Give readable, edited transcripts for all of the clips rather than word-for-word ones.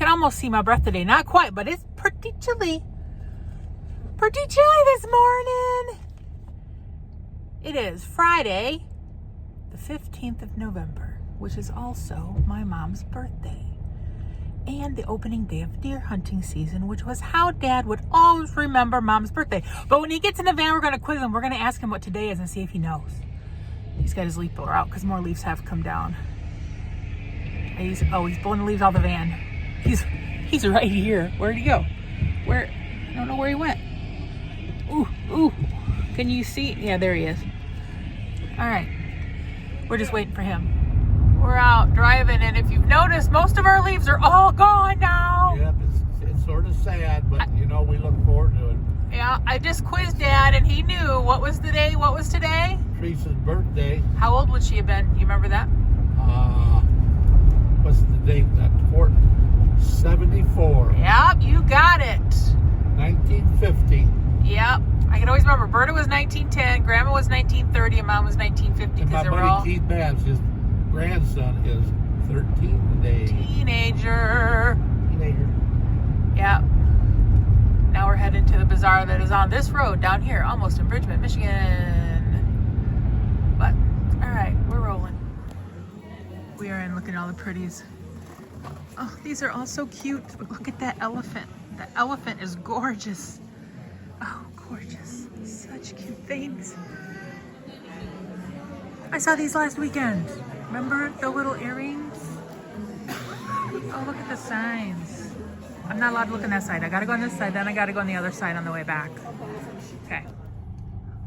can almost see my breath today. Not quite, but it's pretty chilly. Pretty chilly this morning. It is Friday, the 15th of November, which is also my mom's birthday. And the opening day of deer hunting season, which was how Dad would always remember Mom's birthday. But when he gets in the van, we're going to quiz him. We're going to ask him what today is and see if he knows. He's got his leaf blower out because more leaves have come down. He's blowing the leaves out of the van. He's right here. Where'd he go? I don't know where he went. Ooh. Can you see? Yeah, there he is. All right. We're just waiting for him. We're out driving, and if you've noticed, most of our leaves are all gone now. Yep, it's sort of sad, but we look forward to it. Yeah, I just quizzed Dad, and he knew what was today. Teresa's birthday. How old would she have been? You remember that? What's the date? That 74. Yep, you got it. 1950. Yep. I can always remember. Berta was 1910, Grandma was 1930, and Mom was 1950. And my buddy Keith Babs, his grandson is 13 today. Teenager. Yep. Now we're heading to the bazaar that is on this road down here, almost in Bridgman, Michigan. But, all right, we're rolling. We are in looking at all the pretties. Oh, these are all so cute. Look at that elephant. The elephant is gorgeous. Oh, gorgeous. Such cute things. I saw these last weekend. Remember the little earrings? Oh, look at the signs. I'm not allowed to look on that side. I gotta go on this side, then I gotta go on the other side on the way back. Okay.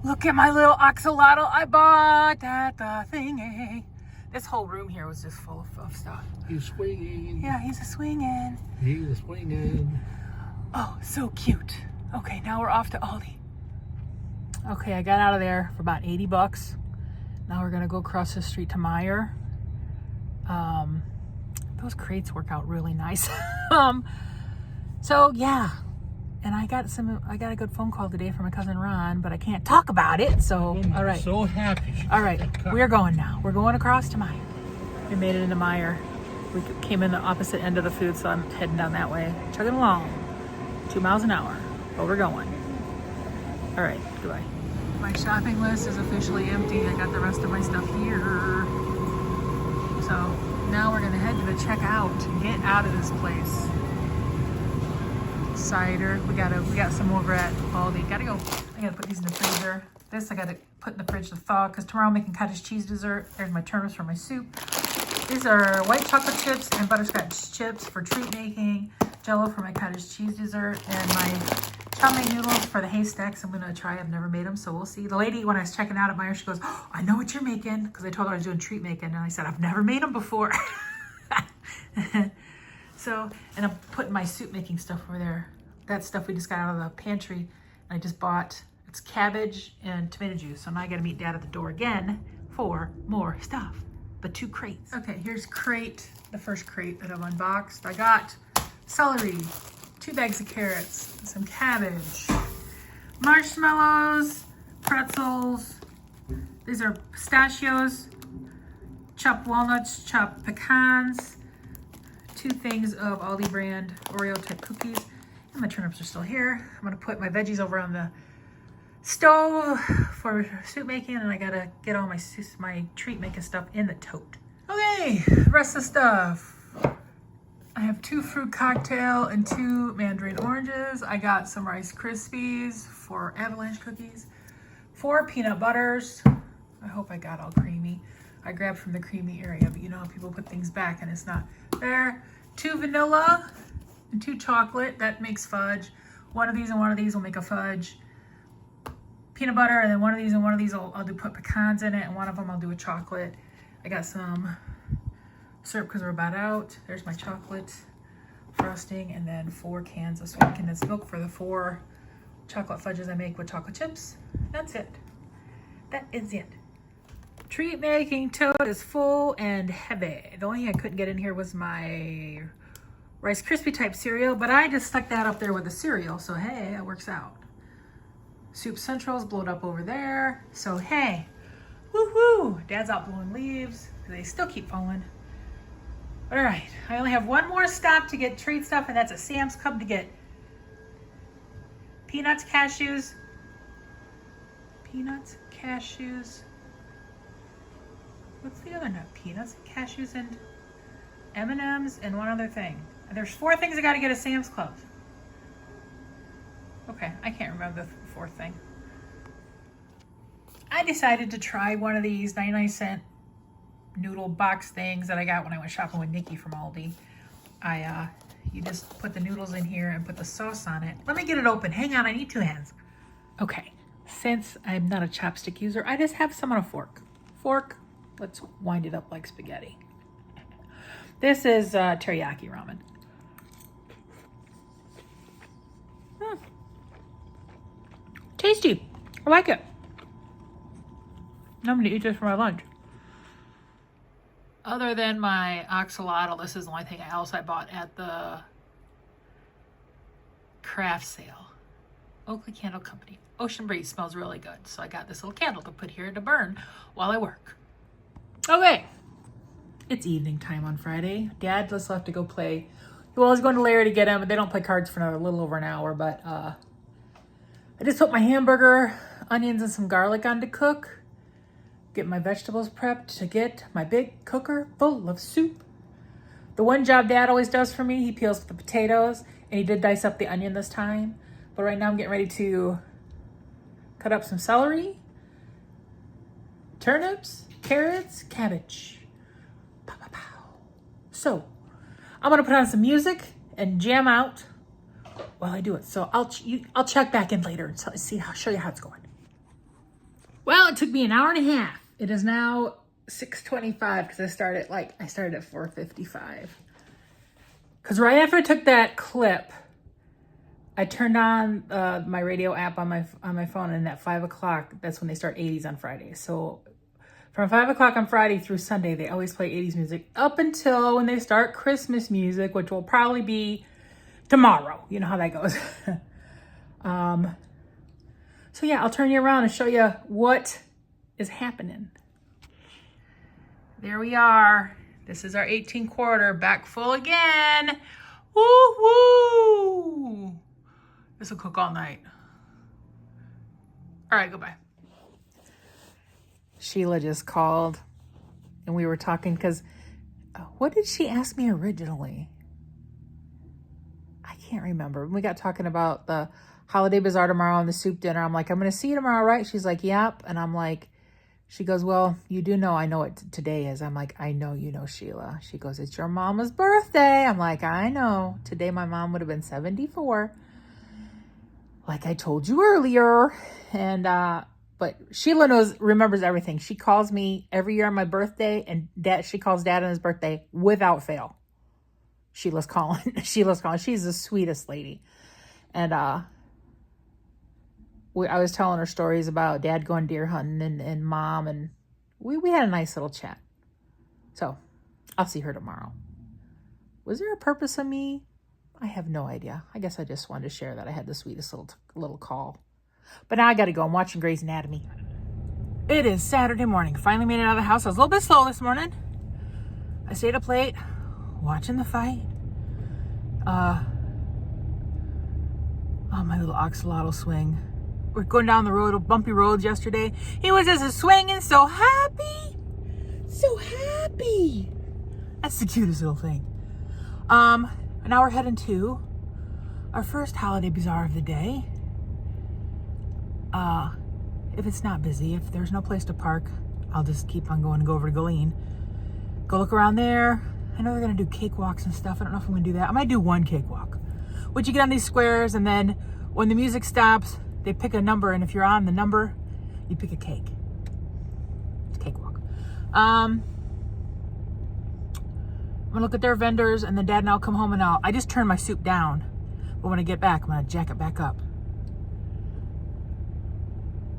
Look at my little axolotl I bought at the thingy. This whole room here was just full of stuff. He's swinging. Yeah, he's a swinging. He's a swinging. Oh, so cute. Okay, now we're off to Aldi. Okay, I got out of there for about 80 bucks. Now we're gonna go across the street to Meijer. Those crates work out really nice. So yeah, and I got a good phone call today from my cousin Ron, but I can't talk about it. So all right. So happy. All right, we're going now. We're going across to Meijer. We made it into Meijer. We came in the opposite end of the food, so I'm heading down that way, chugging along, 2 miles an hour. But we're going. All right, goodbye. My shopping list is officially empty. I got the rest of my stuff here. So now we're gonna head to the checkout and get out of this place. Cider. We got some over at Aldi. I gotta put these in the freezer. This I gotta put in the fridge to thaw because tomorrow I'm making cottage cheese dessert. There's my turnips for my soup. These are white chocolate chips and butterscotch chips for treat making. Jello for my cottage cheese dessert, and my chow mein noodles for the haystacks. I'm gonna try. I've never made them, so we'll see. The lady, when I was checking out at Meijer, she goes, "Oh, I know what you're making," because I told her I was doing treat making, and I said I've never made them before. So, and I'm putting my soup making stuff over there. That stuff we just got out of the pantry. I just bought. It's cabbage and tomato juice. So now I got to meet Dad at the door again for more stuff. But 2 crates. Okay, here's the first crate that I've unboxed. I got celery, 2 bags of carrots, some cabbage, marshmallows, pretzels. These are pistachios, chopped walnuts, chopped pecans, 2 things of Aldi brand Oreo type cookies. And my turnips are still here. I'm gonna put my veggies over on the stove for soup making, and I gotta get all my treat making stuff in the tote. Okay, the rest of the stuff. I have 2 fruit cocktail and 2 mandarin oranges. I got some Rice Krispies for avalanche cookies, 4 peanut butters. I hope I got all creamy. I grabbed from the creamy area, but you know how people put things back and it's not there. 2 vanilla and 2 chocolate. That makes fudge. One of these and one of these will make a fudge. Peanut butter, and then one of these and one of these I'll put pecans in it, and one of them I'll do a chocolate. I got some syrup because we're about out. There's my chocolate frosting, and then 4 cans of sweet condensed milk for the 4 chocolate fudges I make with chocolate chips. That's it. That is it. Treat making tote is full and heavy. The only thing I couldn't get in here was my Rice Krispie type cereal, but I just stuck that up there with the cereal, so hey, that works out. Soup Central's blowed up over there, so hey, woohoo! Dad's out blowing leaves. They still keep falling. All right, I only have one more stop to get treat stuff, and that's a Sam's Club to get peanuts, cashews, what's the other nut? Peanuts, cashews, and M&Ms, and one other thing. There's 4 things I gotta get at Sam's Club. Okay, I can't remember the 4th thing. I decided to try one of these 99-cent noodle box things that I got when I went shopping with Nikki from Aldi. You just put the noodles in here and put the sauce on it. Let me get it open. Hang on, I need 2 hands. Okay, since I'm not a chopstick user, I just have some on a fork. Let's wind it up like spaghetti. This is teriyaki ramen. Tasty. I like it. I'm gonna eat this for my lunch. Other than my axolotl, this is the only thing else I bought at the craft sale. Oakley Candle Company. Ocean Breeze smells really good. So I got this little candle to put here to burn while I work. Okay. It's evening time on Friday. Dad just left to go play. Well, I was going to Larry to get him, but they don't play cards for another little over an hour. But I just put my hamburger, onions, and some garlic on to cook. Get my vegetables prepped to get my big cooker full of soup. The one job Dad always does for me, he peels the potatoes, and he did dice up the onion this time. But right now I'm getting ready to cut up some celery, turnips, carrots, cabbage. Pow, pow, pow. So I'm gonna put on some music and jam out while I do it. So I'll check back in later and show you how it's going. Well, it took me an hour and a half. It is now 6:25 because I started at 4:55. Because right after I took that clip, I turned on my radio app on my phone, and at 5 o'clock, that's when they start 80s on Fridays. So from 5 o'clock on Friday through Sunday, they always play 80s music up until when they start Christmas music, which will probably be tomorrow. You know how that goes. So yeah, I'll turn you around and show you what is happening. There we are. This is our 18 quarter, back full again. Woo woo. This will cook all night. All right, goodbye. Sheila just called and we were talking because what did she ask me originally? I can't remember. We got talking about the holiday bazaar tomorrow and the soup dinner. I'm like, I'm going to see you tomorrow, right? She's like, yep. And I'm like, she goes, well, you do know I know what today is. I'm like, I know you know, Sheila. She goes, it's your mama's birthday. I'm like, I know. Today my mom would have been 74. Like I told you earlier. And but Sheila remembers everything. She calls me every year on my birthday, and she calls Dad on his birthday without fail. Sheila's calling. She's the sweetest lady. And I was telling her stories about Dad going deer hunting and Mom, and we had a nice little chat. So I'll see her tomorrow. Was there a purpose of me? I have no idea. I guess I just wanted to share that I had the sweetest little call. But now I got to go. I'm watching Grey's Anatomy. It is Saturday morning. Finally made it out of the house. I was a little bit slow this morning. I stayed up late watching the fight. Oh, my little axolotl swing. We're going down the road, bumpy roads yesterday. He was just swinging, so happy. So happy. That's the cutest little thing. And now we're heading to our first holiday bazaar of the day. If it's not busy, if there's no place to park, I'll just keep on going and go over to Galeen. Go look around there. I know they're going to do cakewalks and stuff. I don't know if I'm going to do that. I might do one cakewalk. Which you get on these squares, and then when the music stops, they pick a number, and if you're on the number, you pick a cake. It's a cakewalk. I'm going to look at their vendors, and then Dad and I'll come home, and I just turn my soup down. But when I get back, I'm going to jack it back up.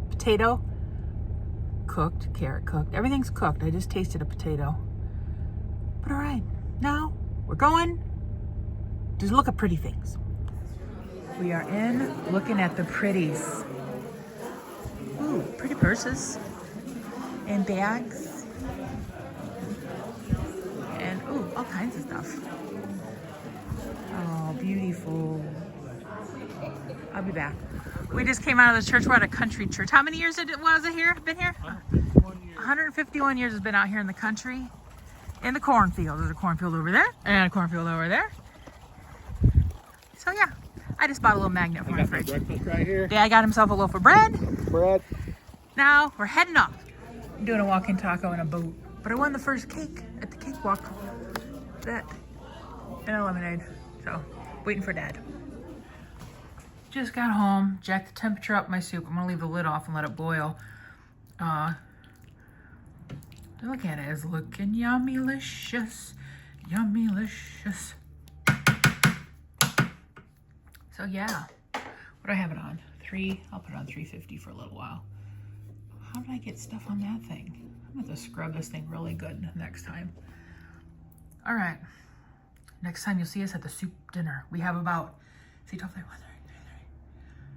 Potato cooked, carrot cooked. Everything's cooked. I just tasted a potato. But all right, now we're going to look at pretty things. We are in looking at the pretties. Ooh, pretty purses and bags. And ooh, all kinds of stuff. Oh, beautiful. I'll be back. We just came out of the church. We're at a country church. How many years was it here? Been here? 151 years has been out here in the country. In the cornfield. There's a cornfield over there and a cornfield over there. So yeah, I just bought a little magnet for my fridge. Breakfast right here. Dad got himself a loaf of bread. Bread. Now we're heading off. I'm doing a walk-in taco in a boat. But I won the first cake at the cakewalk. That and a lemonade. So waiting for Dad. Just got home. Jacked the temperature up my soup. I'm gonna leave the lid off and let it boil. Look at it, it's looking yummy-licious, yummy-licious. So yeah, what do I have it on? 3, I'll put it on 350 for a little while. How did I get stuff on that thing? I'm gonna have to scrub this thing really good next time. All right, next time you'll see us at the soup dinner. We have about, see, 12:30,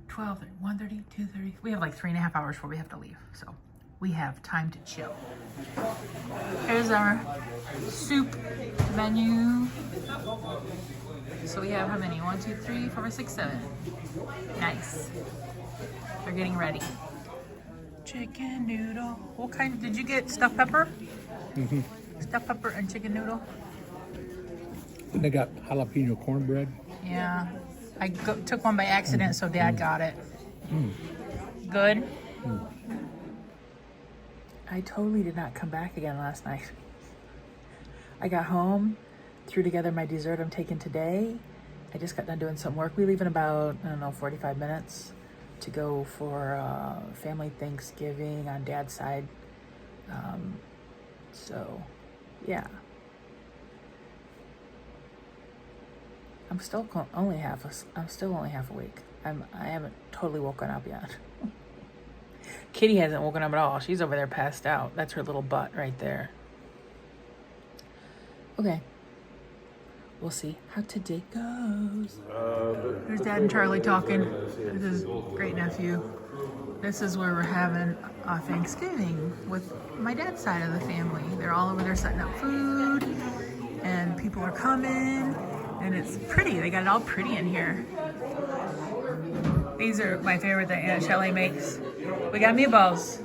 1:30, 1:30, 2:30. We have like 3.5 hours before we have to leave, so we have time to chill. Here's our soup menu. So we have how many? 1, 2, 3, 4, 5, 6, 7. Nice. They're getting ready. Chicken noodle. What kind? Did you get stuffed pepper? Mm-hmm. Stuffed pepper and chicken noodle. And they got jalapeno cornbread. Yeah. I took one by accident, so Dad got it. Good. I totally did not come back again last night. I got home, threw together my dessert I'm taking today. I just got done doing some work. We leave in about, 45 minutes to go for family Thanksgiving on Dad's side. So, yeah. I'm still only half awake. I haven't totally woken up yet. Kitty hasn't woken up at all. She's over there passed out. That's her little butt right there. Okay. We'll see how today goes. There's Dad and Charlie talking. This is great nephew. This is where we're having Thanksgiving with my dad's side of the family. They're all over there setting up food, and people are coming, and it's pretty. They got it all pretty in here. These are my favorite that Aunt Shelley makes. We got meatballs,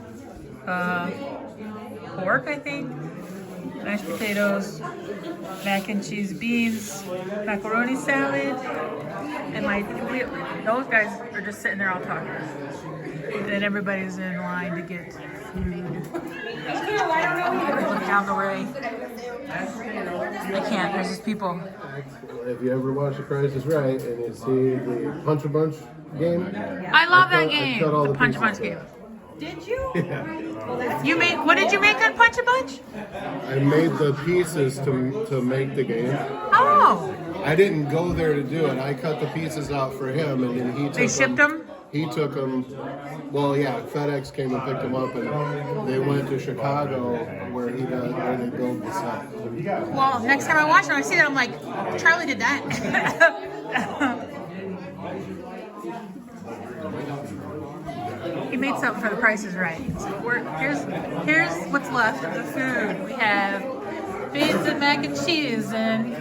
pork, I think, mashed potatoes, mac and cheese, beans, macaroni salad, and those guys are just sitting there all talking. And then everybody's in line to get food. Look down the way. I can't. There's just people. If you ever watch The Price is Right and you see the Punch a Bunch game, I love that game. The Punch a Bunch game. Did you? Yeah. You made, what did you make on Punch a Bunch? I made the pieces to make the game. Oh. I didn't go there to do it. I cut the pieces out for him, and then he took They shipped them? He took them. Well, yeah, FedEx came and picked them up, and they went to Chicago where they build the set. Well, next time I watch it, I see that, I'm like, Charlie did that. He made something for The Price is Right. So here's what's left of the food. We have beans and mac and cheese and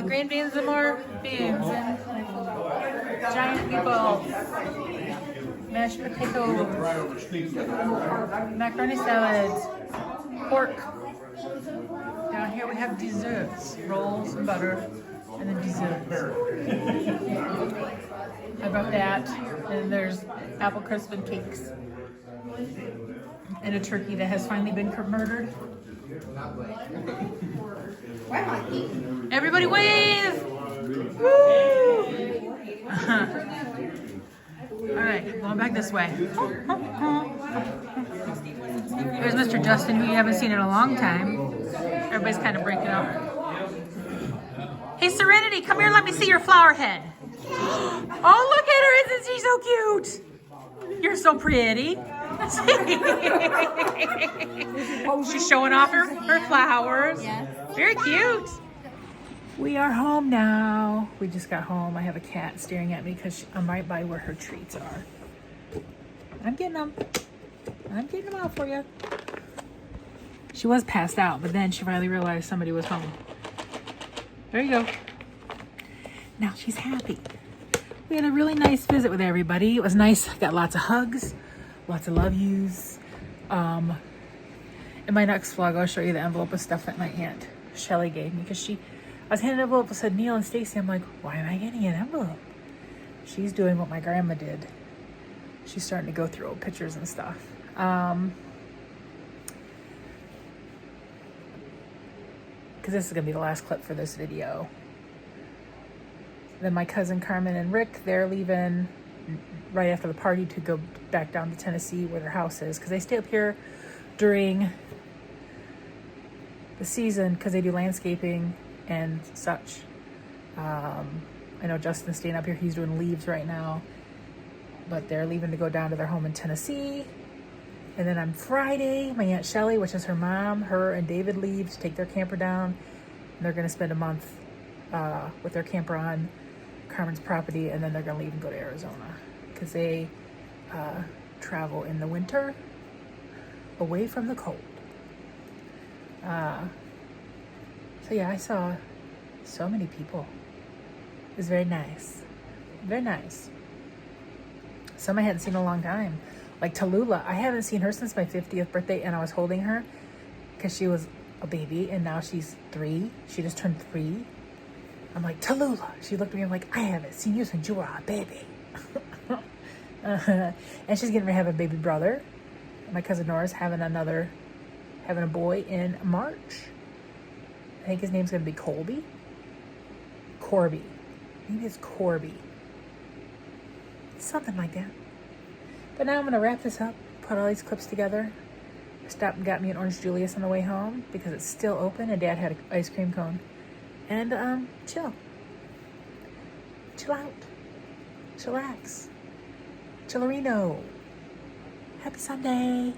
green beans and more beans and giant meatballs, mashed potatoes, macaroni salad, pork. Down here we have desserts, rolls and butter, and then desserts. I brought that, and there's apple crisp and cakes, and a turkey that has finally been murdered. Everybody wave! Woo! All right, going back this way. There's Mr. Justin, who you haven't seen in a long time. Everybody's kind of breaking up. Hey, Serenity, come here, let me see your flower head. Oh, look at her, isn't she so cute? You're so pretty. She's showing off her flowers. Yes. Very cute. We are home now. We just got home. I have a cat staring at me because I'm right by where her treats are. I'm getting them. I'm getting them out for you. She was passed out, but then she finally realized somebody was home. There you go. Now she's happy. We had a really nice visit with everybody. It was nice. Got lots of hugs, lots of love yous. In my next vlog, I'll show you the envelope of stuff that my Aunt Shelly gave me, because I was handing an envelope that said Neil and Stacy. I'm like, why am I getting an envelope? She's doing what my grandma did. She's starting to go through old pictures and stuff. Because this is going to be the last clip for this video. Then my cousin Carmen and Rick, they're leaving right after the party to go back down to Tennessee where their house is, because they stay up here during the season because they do landscaping and such. I know Justin's staying up here. He's doing leaves right now, but they're leaving to go down to their home in Tennessee. And then on Friday, my Aunt Shelly, which is her mom, her and David leave to take their camper down, and they're going to spend a month with their camper on Carmen's property, and then they're going to leave and go to Arizona because they travel in the winter away from the cold. So yeah, I saw so many people. It was very nice. Very nice. Some I hadn't seen in a long time. Like Tallulah, I haven't seen her since my 50th birthday, and I was holding her because she was a baby, and now she's 3. She just turned 3. I'm like, Tallulah. She looked at me, I'm like, I haven't seen you since you were a baby. And she's getting ready to have a baby brother. My cousin Nora's having a boy in March. I think his name's going to be Corby. Maybe it's Corby. Something like that. But now I'm going to wrap this up, put all these clips together. Stopped and got me an Orange Julius on the way home because it's still open and Dad had an ice cream cone. And chill. Chill out. Chillax. Chillerino. Happy Sunday.